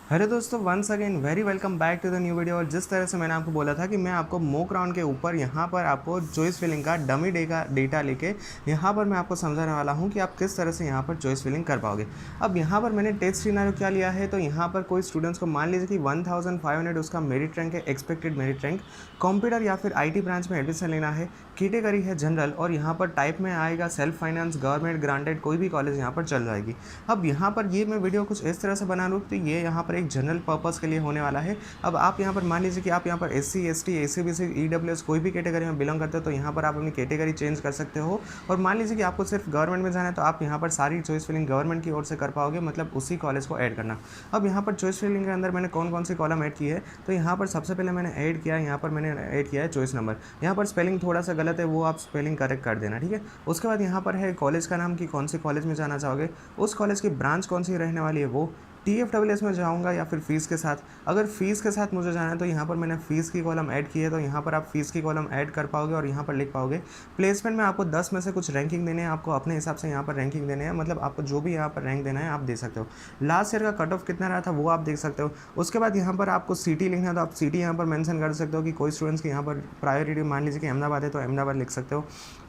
Hello दोस्तों, once again very welcome back to the new video. और जिस तरह से मैंने आपको बोला था कि मैं आपको मॉक राउंड के ऊपर यहाँ पर आपको चॉइस फिलिंग का डमी डे का डेटा लेके यहाँ पर मैं आपको समझाने वाला हूँ कि आप किस तरह से यहाँ पर चॉइस फिलिंग कर पाओगे। अब यहाँ पर मैंने टेस्ट सिनेरियो क्या लिया है, तो यहाँ पर कोई स्टूडेंट्स को मान लीजिए कि 1500 उसका मेरिट रैंक है, एक्सपेक्टेड मेरिट रैंक, कंप्यूटर या फिर IT ब्रांच में एडमिशन लेना है, कैटेगरी है जनरल, और यहाँ पर टाइप में आएगा सेल्फ फाइनेंस, गवर्नमेंट ग्रांटेड, कोई भी कॉलेज यहाँ पर चल जाएगी। अब यहाँ पर ये मैं वीडियो कुछ इस तरह से बना लूँ तो ये यहाँ पर एक जनरल पर्पस के लिए होने वाला है। अब आप यहाँ पर मान लीजिए कि आप यहाँ पर SC ST ACBC EWS कोई भी कैटेगरी में बिलोंग करते हो, तो यहाँ पर आप अपनी कैटेगरी चेंज कर सकते हो। और मान लीजिए कि आपको सिर्फ गवर्नमेंट में जाना है, तो आप यहाँ पर सारी चॉइस फिलिंग गवर्नमेंट की ओर से कर पाओगे, मतलब उसी कॉलेज को ऐड करना। अब यहाँ पर चॉइस फिलिंग के अंदर मैंने कौन कौन सी कॉलम ऐड की है, तो यहाँ पर सबसे पहले मैंने ऐड किया है, यहाँ पर मैंने ऐड किया है चॉइस नंबर। यहाँ पर स्पेलिंग थोड़ा सा गलत है, वो आप स्पेलिंग करेक्ट कर देना, ठीक है। उसके बाद यहाँ पर है कॉलेज का नाम, कि कौन से कॉलेज में जाना चाहोगे, उस कॉलेज की ब्रांच कौन सी रहने वाली है, वो TFWS में जाऊंगा या फिर फीस के साथ। अगर फीस के साथ मुझे जाना है तो यहाँ पर मैंने फ़ीस की कॉलम ऐड की है, तो यहाँ पर आप फीस की कॉलम ऐड कर पाओगे और यहाँ पर लिख पाओगे। प्लेसमेंट में आपको 10 में से कुछ रैंकिंग देने हैं, आपको अपने हिसाब से यहाँ पर रैंकिंग देने हैं, मतलब आपको जो भी यहाँ पर रैंक देना है आप दे सकते हो। लास्ट ईयर का कट ऑफ कितना रहा था वो आप देख सकते हो। उसके बाद यहाँ पर आपको सिटी लिखना है, तो आप सिटी यहाँ पर मेंशन कर सकते हो कि कोई स्टूडेंट्स की यहाँ पर प्रायोरिटी, मान लीजिए कि अहमदाबाद है तो अहमदाबाद लिख सकते हो।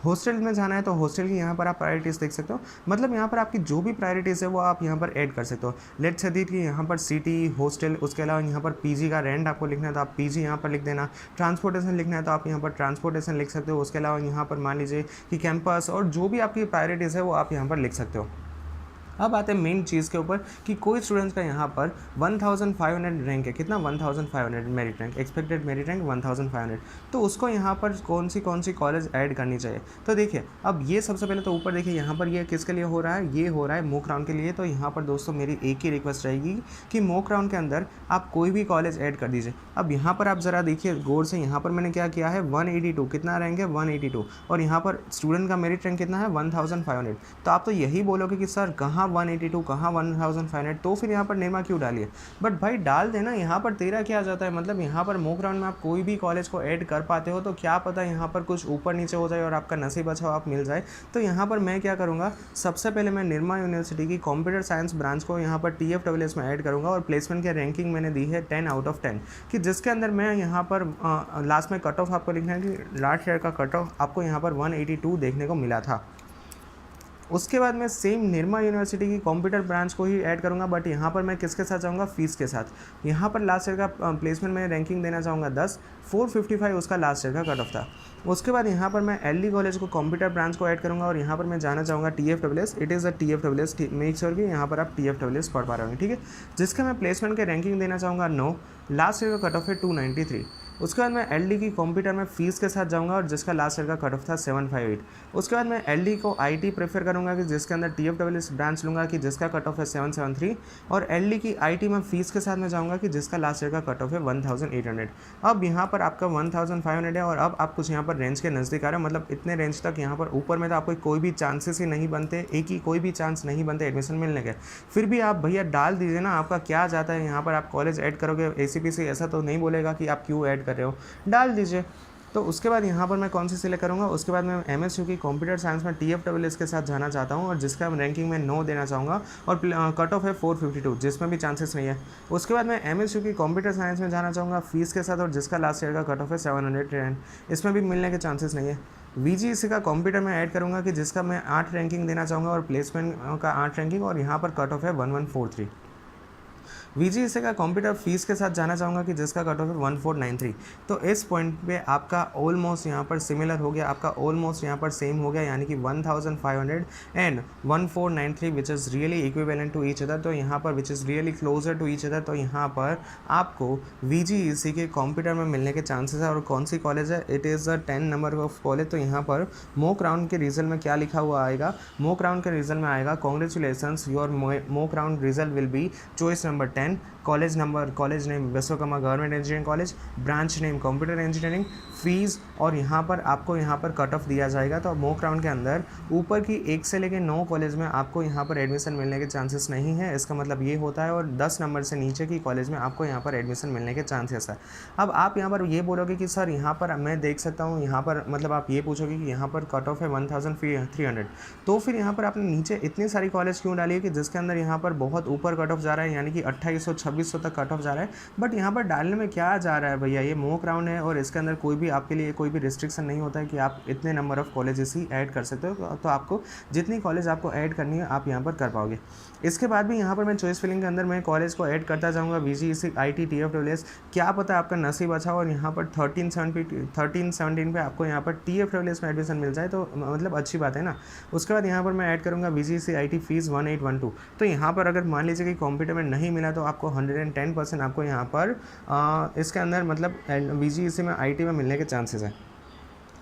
हॉस्टल में जाना है तो हॉस्टल की यहाँ पर आप प्रायोरिटीज़ देख सकते हो, मतलब यहाँ पर आपकी जो भी प्रायोरिटीज़ है वो आप यहाँ पर ऐड कर सकते हो। लेट्स से कि यहाँ पर सिटी, हॉस्टल, उसके अलावा यहाँ पर PG का रेंट आपको लिखना है तो आप PG यहाँ पर लिख देना। ट्रांसपोर्टेशन लिखना है तो आप यहाँ पर ट्रांसपोर्टेशन लिख सकते हो। उसके अलावा यहाँ पर मान लीजिए कि कैंपस और जो भी आपकी प्रायोरिटीज़ है वो आप यहाँ पर लिख सकते हो। अब आते हैं मेन चीज़ के ऊपर कि कोई स्टूडेंट्स का यहाँ पर 1500 रैंक है, कितना 1500 merit rank, expected merit rank 1500, तो उसको यहाँ पर कौन सी कॉलेज ऐड करनी चाहिए। तो देखिए, अब ये सबसे पहले तो ऊपर देखिए यहाँ पर ये किसके लिए हो रहा है, ये हो रहा है मॉक राउंड के लिए। तो यहाँ पर दोस्तों मेरी एक ही रिक्वेस्ट रहेगी कि मॉक राउंड के अंदर आप कोई भी कॉलेज ऐड कर दीजिए। अब यहाँ पर आप ज़रा देखिए गौर से, यहाँ पर मैंने क्या किया है 182, कितना रैंक है 182, और यहाँ पर स्टूडेंट का मेरिट रैंक कितना है 1500। तो आप तो यही बोलोगे कि सर कहाँ 182 कहाँ 1500, तो फिर यहाँ पर निर्मा क्यों डालिए। बट भाई डाल देना, यहाँ पर तेरा क्या जाता है, मतलब यहाँ पर मॉक राउंड में आप कोई भी कॉलेज को ऐड कर पाते हो, तो क्या पता यहाँ पर कुछ ऊपर नीचे हो जाए और आपका नसीब अच्छा हो, आप मिल जाए। तो यहाँ पर मैं क्या करूँगा, सबसे पहले मैं निर्मा यूनिवर्सिटी की कंप्यूटर साइंस ब्रांच को यहाँ पर TFWS में ऐड करूँगा। और प्लेसमेंट की रैंकिंग मैंने दी है 10 आउट ऑफ 10, कि जिसके अंदर मैं यहाँ पर लास्ट में कट ऑफ आपको लिखना है कि लास्ट ईयर का कट ऑफ आपको यहाँ पर 182 देखने को मिला था। उसके बाद मैं सेम निर्मा यूनिवर्सिटी की कंप्यूटर ब्रांच को ही ऐड करूंगा, बट यहाँ पर मैं किसके साथ जाऊँगा, फीस के साथ। यहाँ पर लास्ट ईयर का प्लेसमेंट में रैंकिंग देना चाहूँगा 10, 455 उसका लास्ट ईयर का कट ऑफ था। उसके बाद यहाँ पर मैं LD कॉलेज को कंप्यूटर ब्रांच को ऐड करूँगा और यहाँ पर मैं जाना चाहूँगा TFWS। It is a TFWS, make sure कि यहाँ पर आप TFWS पढ़ पा रहे होंगे, ठीक है। जिसका मैं प्लेसमेंट के रैंकिंग देना चाहूँगा 9, लास्ट ईयर का कट ऑफ है 293। उसके बाद मैं LD की कंप्यूटर में फ़ीस के साथ जाऊंगा और जिसका लास्ट ईयर का कट ऑफ था 758। उसके बाद मैं LD को IT प्रेफर करूंगा कि जिसके अंदर TFWS ब्रांच लूँगा कि जिसका कट ऑफ है 773, और LD की IT में फ़ीस के साथ मैं जाऊंगा कि जिसका लास्ट ईयर का कट ऑफ है 1800। अब यहाँ पर आपका 1500 है और अब आप कुछ यहाँ पर रेंज के नज़दीक आ रहे हो, मतलब इतने रेंज तक यहाँ पर ऊपर में तो आपको कोई भी चांसेस ही नहीं बनते, एक ही कोई भी चांस नहीं बनते एडमिशन मिलने के। फिर भी आप भैया डाल दीजिए ना, आपका क्या जाता है, यहाँ पर आप कॉलेज ऐड करोगे, ACPC ऐसा तो नहीं बोलेगा कि आप क्यों ऐड कर रहे हो, डाल दीजिए। तो उसके बाद यहाँ पर मैं कौन सी सिलेक्ट करूँगा, उसके बाद मैं MSU की कंप्यूटर साइंस में TFWS के साथ जाना चाहता हूँ और जिसका रैंकिंग में 9 देना चाहूँगा और कट ऑफ है 452, जिसमें भी चांसेस नहीं है। उसके बाद मैं MSU की कंप्यूटर साइंस में जाना चाहूँगा फीस के साथ और जिसका लास्ट ईयर का कट ऑफ है 710, इसमें भी मिलने के चांसेस नहीं है। VGC का कंप्यूटर में ऐड करूँगा कि जिसका मैं 8 रैंकिंग देना चाहूँगा और प्लेसमेंट का 8 रैंकिंग, और यहाँ पर कट ऑफ है 1143। VGC का कंप्यूटर फीस के साथ जाना चाहूँगा कि जिसका कट ऑफ है 1493। तो इस पॉइंट पे आपका ऑलमोस्ट यहाँ पर सिमिलर हो गया, आपका ऑलमोस्ट यहाँ पर सेम हो गया, यानी कि 1500 and 1493 which is really equivalent to each other. तो यहाँ पर which is really closer to each other. तो यहाँ पर आपको VGC के कंप्यूटर में मिलने के चांसेस है। और कौन सी कॉलेज है, it is a 10 number of college. तो यहाँ पर मॉक राउंड के रिजल्ट में क्या लिखा हुआ आएगा, मॉक राउंड के रिजल्ट में आएगा congratulations your mock round result will be choice number 10, college number, college name Vishwakarma government engineering college, branch name computer engineering, fees, और यहाँ पर आपको यहाँ पर कट ऑफ दिया जाएगा। तो मॉक राउंड के अंदर ऊपर की 1 से लेकर 9 कॉलेज में आपको यहाँ पर एडमिशन मिलने के चांसेस नहीं है, इसका मतलब ये होता है। और 10 नंबर से नीचे की कॉलेज में आपको यहाँ पर एडमिशन मिलने के चांसेस है। अब आप यहाँ पर ये बोलोगे कि सर यहाँ पर मैं देख सकता हूँ, यहाँ पर मतलब आप ये पूछोगे कि यहाँ पर कट ऑफ है 1300, तो फिर यहाँ पर आपने नीचे इतनी सारी कॉलेज क्यों डाली है कि जिसके अंदर यहाँ पर बहुत ऊपर कट ऑफ जा रहा है, यानी कि 2800-2600 तक कट ऑफ जा रहा है। बट यहाँ पर डालने में क्या जा रहा है भैया, ये मॉक राउंड है और इसके अंदर कोई भी आपके लिए कोई भी रिस्ट्रिक्शन नहीं होता है कि आप इतने number of colleges he add कर सकते हो। तो आपको जितनी कॉलेज आपको ऐड करनी है आप यहाँ पर कर पाओगे। इसके बाद भी यहाँ पर मैं चॉइस फिलिंग के अंदर मैं कॉलेज को ऐड करता जाऊँगा, VGEC, IT, TFSS, क्या पता आपका नसीब अच्छा हो और यहाँ पर 13-17 पे आपको यहाँ पर TFSS में एडमिशन मिल जाए, तो मतलब अच्छी बात है ना। उसके बाद यहाँ पर मैं ऐड करूँगा VGEC IT फीस 1812। तो यहाँ पर अगर मान लीजिए कि कॉम्प्यूटर में नहीं मिला तो आपको 110% आपको यहाँ पर इसके अंदर मतलब VGEC में IT में मिलने के चांसेस हैं।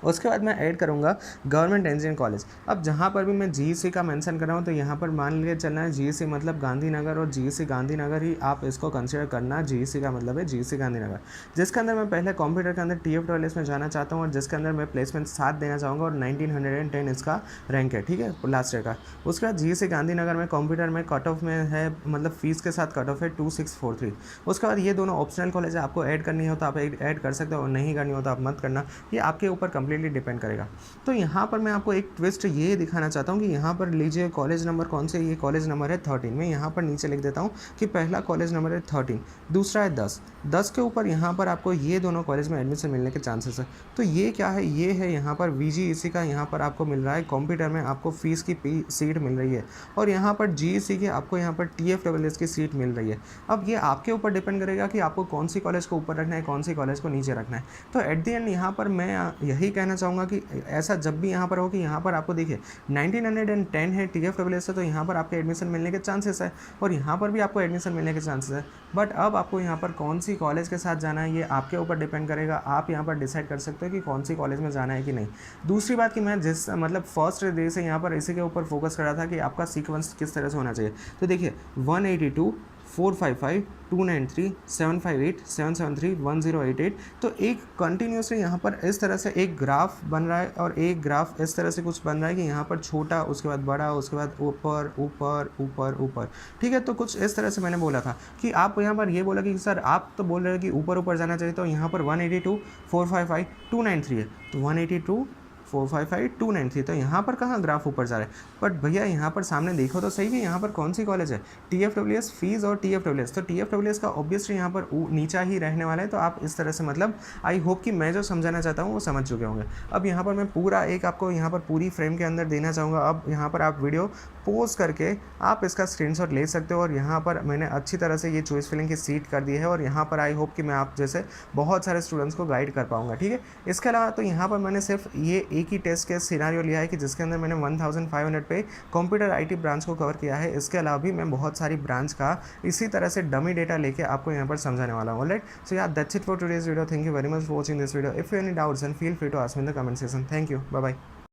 उसके बाद मैं ऐड करूँगा गवर्नमेंट इंजीनियरिंग कॉलेज। अब जहाँ पर भी मैं GEC का मेंशन कर रहा हूँ तो यहाँ पर मान लिए चलना है GEC मतलब गांधीनगर, और GEC गांधीनगर ही आप इसको कंसिडर करना। GEC का मतलब है GEC गांधीनगर, जिसके अंदर मैं पहले कंप्यूटर के अंदर TFSS में जाना चाहता हूँ और जिसके अंदर मैं प्लेसमेंट 7 देना चाहूँगा और 1910 इसका रैंक है, ठीक है, लास्ट ईयर का। उसके बाद GEC गांधीनगर में कंप्यूटर में कट ऑफ में है, मतलब फीस के साथ कट ऑफ है 2643। उसके बाद ये दोनों ऑप्शनल कॉलेज है, आपको ऐड करनी हो तो आप ऐड कर सकते हो और नहीं करनी हो तो आप मत करना, ये आपके ऊपर कंप्लीटली डिपेंड करेगा। तो यहाँ पर मैं आपको एक ट्विस्ट ये दिखाना चाहता हूँ कि यहाँ पर लीजिए कॉलेज नंबर कौन से, ये कॉलेज नंबर है 13। मैं यहाँ पर नीचे लिख देता हूँ कि पहला कॉलेज नंबर है 13, दूसरा है 10 के ऊपर यहाँ पर आपको ये दोनों कॉलेज में एडमिशन मिलने के चांसेस है। तो ये क्या है, ये है यहाँ पर VGEC का, यहाँ पर आपको मिल रहा है कंप्यूटर में आपको फीस की सीट मिल रही है, और यहाँ पर GEC की आपको यहाँ पर TFSS की सीट मिल रही है। अब ये आपके ऊपर डिपेंड करेगा कि आपको कौन सी कॉलेज को ऊपर रखना है, कौन सी कॉलेज को नीचे रखना है। तो एट द एंड यहाँ पर मैं यही कहना चाहूँगा कि ऐसा जब भी यहाँ पर हो कि यहाँ पर आपको देखिए 1910 है TFSS से, तो यहाँ पर आपके एडमिशन मिलने के चांसेस है और यहाँ पर भी आपको एडमिशन मिलने के चांसेस है। बट अब आपको यहाँ पर कौन सी कॉलेज के साथ जाना है ये आपके ऊपर डिपेंड करेगा। आप यहाँ पर डिसाइड कर सकते हो कि कौन सी कॉलेज में जाना है कि नहीं। दूसरी बात कि मैं जिस मतलब फर्स्ट डे से यहाँ पर इसी के ऊपर फोकस कर रहा था कि आपका सीक्वेंस किस तरह से होना चाहिए। तो देखिए 182 455 293 758 773 1088, तो एक कंटिन्यूसली यहाँ पर इस तरह से एक ग्राफ बन रहा है और एक ग्राफ इस तरह से कुछ बन रहा है कि यहाँ पर छोटा, उसके बाद बड़ा, उसके बाद ऊपर ऊपर ऊपर ऊपर, ठीक है। तो कुछ इस तरह से मैंने बोला था कि आप यहाँ पर ये बोला कि सर आप तो बोल रहे हो कि ऊपर ऊपर जाना चाहिए, तो यहाँ पर 182 455 293 है, तो 182 455 293, तो यहाँ पर कहाँ ग्राफ ऊपर जा रहा है। बट भैया यहाँ पर सामने देखो तो सही कि यहाँ पर कौन सी कॉलेज है, TFSS फीस और TFSS, तो TFSS का ऑब्वियसली यहाँ पर नीचा ही रहने वाला है। तो आप इस तरह से मतलब आई होप कि मैं जो समझाना चाहता हूँ वो समझ चुके होंगे। अब यहाँ पर मैं पूरा एक आपको यहाँ पर पूरी फ्रेम के अंदर देना चाहूँगा। अब यहाँ पर आप वीडियो पॉज करके आप इसका स्क्रीनशॉट ले सकते हो और यहाँ पर मैंने अच्छी तरह से ये चॉइस फिलिंग की सीट कर दी है और यहाँ पर आई होप कि मैं आप जैसे बहुत सारे स्टूडेंट्स को गाइड कर पाऊँगा, ठीक है। इसके अलावा तो यहाँ पर मैंने सिर्फ ये एक ही टेस्ट के सिनारियो लिया है कि जिसके अंदर मैंने 1500 पे कंप्यूटर IT ब्रांच को कवर किया है। इसके अलावा भी मैं बहुत सारी ब्रांच का इसी तरह से डमी डेटा लेके आपको यहाँ पर समझाने वाला हूँ। ऑलराइट, सो यार that's it for today's video. Thank you very much for watching this video. If you any doubts and feel free to ask me in the comment section. Thank you, bye bye.